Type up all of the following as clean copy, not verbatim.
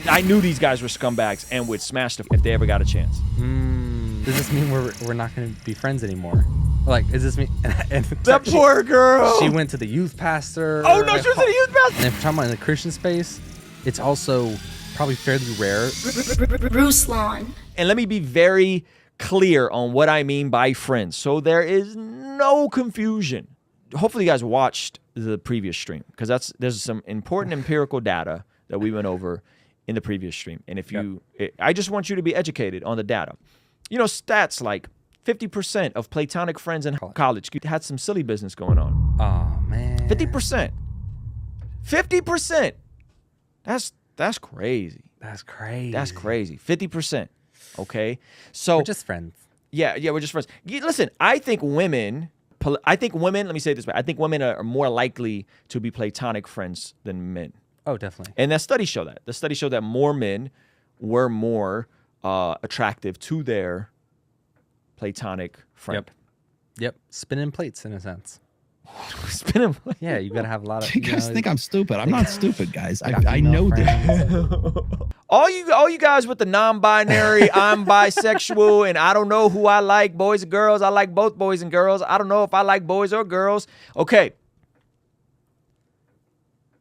I knew these guys were scumbags and would smash them if they ever got a chance. Does this mean we're not going to be friends anymore? Like, is this mean? And That poor girl. She went to the youth pastor. Oh no, she was in the youth pastor. And if we're talking about in the Christian space, it's also probably fairly rare. Ruslan. And let me be very clear on what I mean by friends, so there is no confusion. Hopefully you guys watched the previous stream, because there's some important empirical data that we went over in the previous stream. And if you, I just want you to be educated on the data. You know, stats like 50% of platonic friends in college had some silly business going on. Oh man. 50%. 50%. That's crazy. That's crazy. That's crazy. 50%. Okay. So we're just friends. Yeah, we're just friends. Listen, I think women, let me say it this way. I think women are more likely to be platonic friends than men. Oh, definitely. And that studies show that. The studies show that more men were more attractive to their platonic friend. Yep. Spinning plates in a sense. Spinning plates? Yeah, you got to have a lot of... You guys think I'm stupid. I'm not stupid, guys. I know this. All you guys with the non-binary, I'm bisexual, and I don't know who I like, boys or girls. I like both boys and girls. I don't know if I like boys or girls. Okay.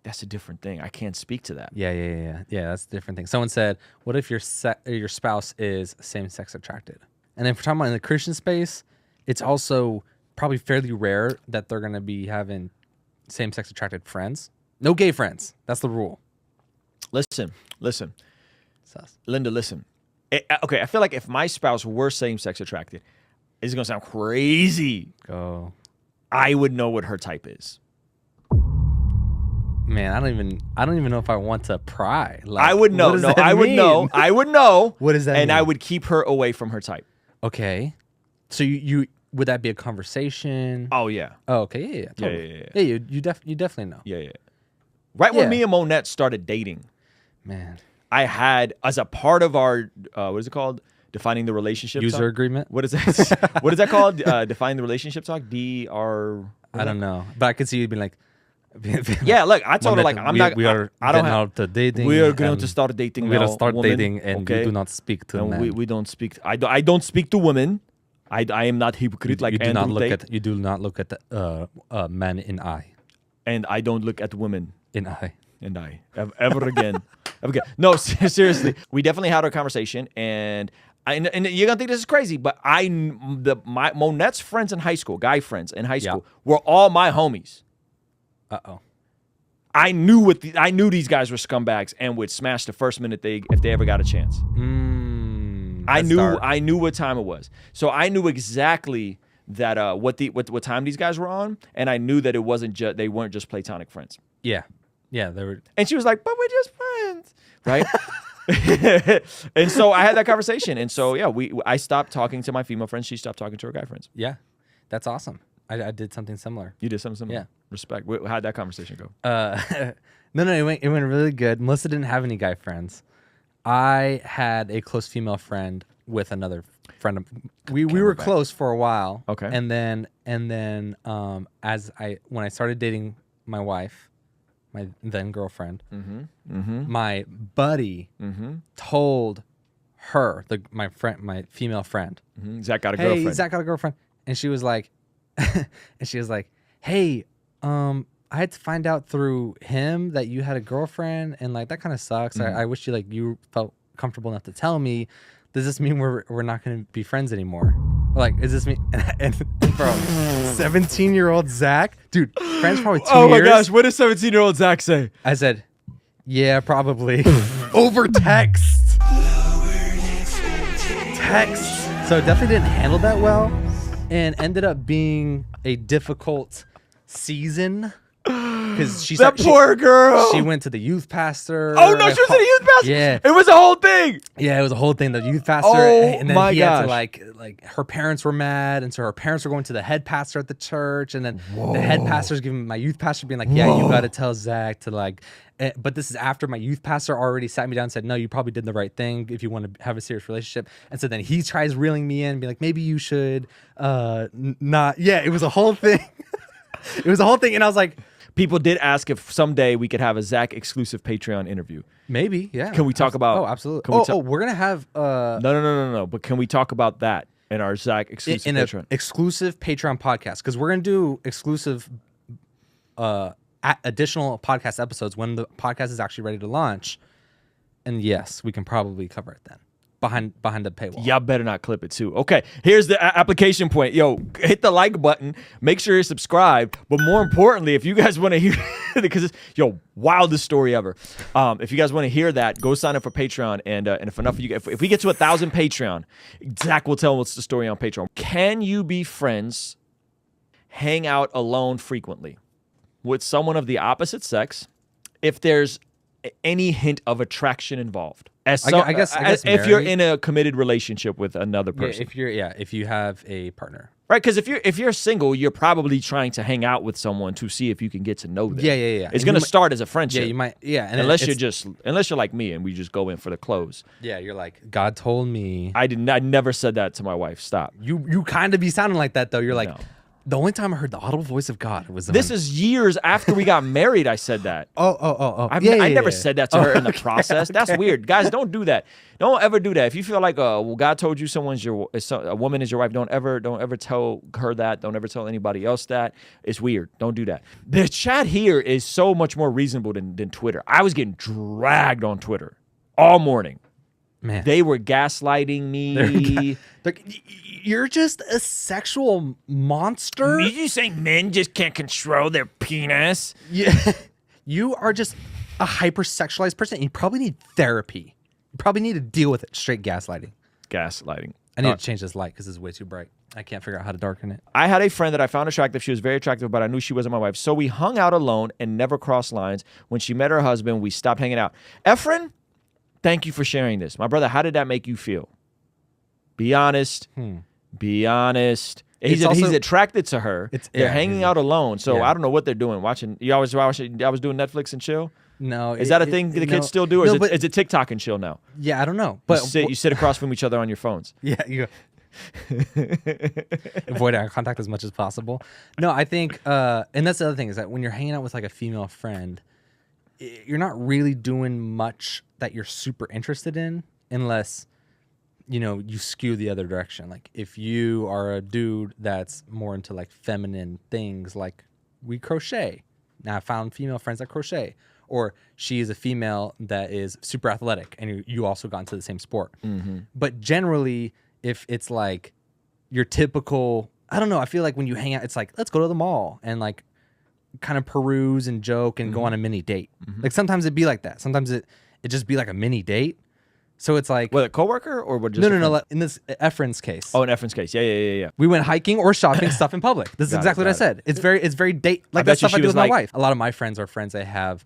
That's a different thing. I can't speak to that. Yeah, that's a different thing. Someone said, what if your spouse is same-sex attracted? And if we're talking about in the Christian space, it's also probably fairly rare that they're going to be having same-sex attracted friends. No gay friends. That's the rule. Listen. Sus. Linda, listen. Okay, I feel like if my spouse were same-sex attracted, it's going to sound crazy. Go. I would know what her type is. Man, I don't even know if I want to pry. Like, I would know. No, I would know. I would know. What does that mean? And I would keep her away from her type. Okay. So you would that be a conversation? Oh yeah. Oh, okay. Yeah. Totally. Yeah. You definitely know. Yeah. Right when me and Monette started dating, man, I had, as a part of our what is it called? Defining the relationship user talk? agreement. What is that? What is that called? Defining the relationship talk. I don't know, but I could see you being like. Yeah, look, I told her like I don't have to dating. We are going to start dating. We're gonna start woman, dating, and you do not speak to men. We don't speak. I don't speak to women. I am not hypocrite like Andrew Tate. You do not look at men in eye. And I don't look at women in eye. Ever again. No, seriously. We definitely had our conversation, and you're gonna think this is crazy, but my Monette's friends in high school, guy friends in high school, were all my homies. Uh-oh. I knew these guys were scumbags and would smash the first minute if they ever got a chance. I knew what time it was. So I knew exactly that what time these guys were on, and I knew that it wasn't they weren't just platonic friends. Yeah, they were. And she was like, "But we're just friends." Right? And so I had that conversation. And so I stopped talking to my female friends, she stopped talking to her guy friends. Yeah. That's awesome. I did something similar. You did something similar? Yeah. Respect. How'd that conversation go? No, it went really good. Melissa didn't have any guy friends. I had a close female friend with another friend. We were close for a while. Okay. And then when I started dating my wife, my then girlfriend, my buddy told her, my female friend, Zach got a girlfriend. Hey, Zach got a girlfriend. And she was like, hey, I had to find out through him that you had a girlfriend, and like that kind of sucks. I wish you felt comfortable enough to tell me. Does this mean we're not going to be friends anymore? Like, is this mean? And bro, 17-year-old Zach, dude, friends probably 2 years. Oh my gosh, what does 17-year-old Zach say? I said, yeah, probably. Over text. So definitely didn't handle that well, and ended up being a difficult season. Because poor girl. She went to the youth pastor. Oh no, she was in the youth pastor. Yeah, it was a whole thing. Yeah, it was a whole thing. The youth pastor, and then he had to like her parents were mad, and so her parents were going to the head pastor at the church, and then the head pastor's giving my youth pastor being like, yeah, you got to tell Zach to like. But this is after my youth pastor already sat me down and said, no, you probably did the right thing if you want to have a serious relationship. And so then he tries reeling me in and be like, maybe you should not. Yeah, it was a whole thing. It was a whole thing, and I was like. People did ask if someday we could have a Zach exclusive Patreon interview. Maybe, yeah. Can we talk about? Oh, absolutely. We're gonna have. No. But can we talk about that in our Zach exclusive Patreon? Exclusive Patreon podcast, because we're gonna do exclusive, additional podcast episodes when the podcast is actually ready to launch. And yes, we can probably cover it then. Behind the paywall. Y'all better not clip it too. Okay, here's the application point. Yo, hit the like button. Make sure you're subscribed. But more importantly, if you guys want to hear, because it's wildest story ever. If you guys want to hear that, go sign up for Patreon. And if enough of you, if we get to 1,000 Patreon, Zach will tell what's the story on Patreon. Can you be friends, hang out alone frequently with someone of the opposite sex, if there's any hint of attraction involved? I guess if you're in a committed relationship with another person. If you have a partner. Right, because if you're single, you're probably trying to hang out with someone to see if you can get to know them. Yeah. It's going to start as a friendship. Yeah, you might. Yeah, and unless you're like me and we just go in for the clothes. Yeah, you're like, God told me. I never said that to my wife. Stop. You kind of be sounding like that though. You're like. No. The only time I heard the audible voice of God was this is years after we got married. I said that. Oh. I never said that to her in the process. That's weird, guys. Don't do that. Don't ever do that. If you feel like God told you a woman is your wife, don't ever tell her that. Don't ever tell anybody else that. It's weird. Don't do that. The chat here is so much more reasonable than Twitter. I was getting dragged on Twitter all morning. Man, they were gaslighting me. You're just a sexual monster. Did you say men just can't control their penis? Yeah, you are just a hypersexualized person. You probably need therapy. You probably need to deal with it. Straight gaslighting. I need to change this light because it's way too bright. I can't figure out how to darken it. I had a friend that I found attractive. She was very attractive, but I knew she wasn't my wife. So we hung out alone and never crossed lines. When she met her husband, we stopped hanging out. Efren, thank you for sharing this. My brother, how did that make you feel? Be honest. Be honest. He's attracted to her. They're hanging out alone. So I don't know what they're doing. Watching. I was doing Netflix and chill. No. Is that a thing the kids still do? Or is it TikTok and chill now? Yeah, I don't know. But you sit across from each other on your phones. Yeah, you avoid eye contact as much as possible. No, I think, and that's the other thing is that when you're hanging out with like a female friend, you're not really doing much that you're super interested in unless you skew the other direction. Like if you are a dude that's more into like feminine things, like we crochet. Now I found female friends that crochet, or she is a female that is super athletic and you also got into the same sport. Mm-hmm. But generally, if it's like your typical, I don't know, I feel like when you hang out, it's like, let's go to the mall and like kind of peruse and joke and go on a mini date. Mm-hmm. Like sometimes it'd be like that. Sometimes it just be like a mini date. So it's like, what, a coworker or what? No. In this Efren's case. Oh, in Efren's case, yeah. We went hiking or shopping stuff in public. This is exactly what I said. It's very date like that stuff I do with my wife. A lot of my friends are friends I have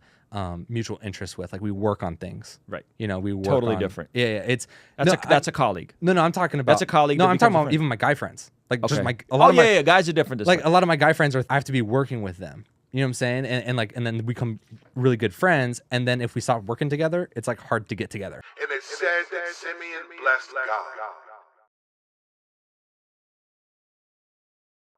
mutual interests with. Like we work on things. Right. We work totally on, different. Yeah. That's a colleague. No, I'm talking about. That's a colleague. No, I'm talking about even my guy friends. Like just my. Guys are different. Like a lot of my guy friends I have to be working with them. You know what I'm saying? And then we become really good friends. And then if we stop working together, it's like hard to get together. And it said that Simeon blessed God.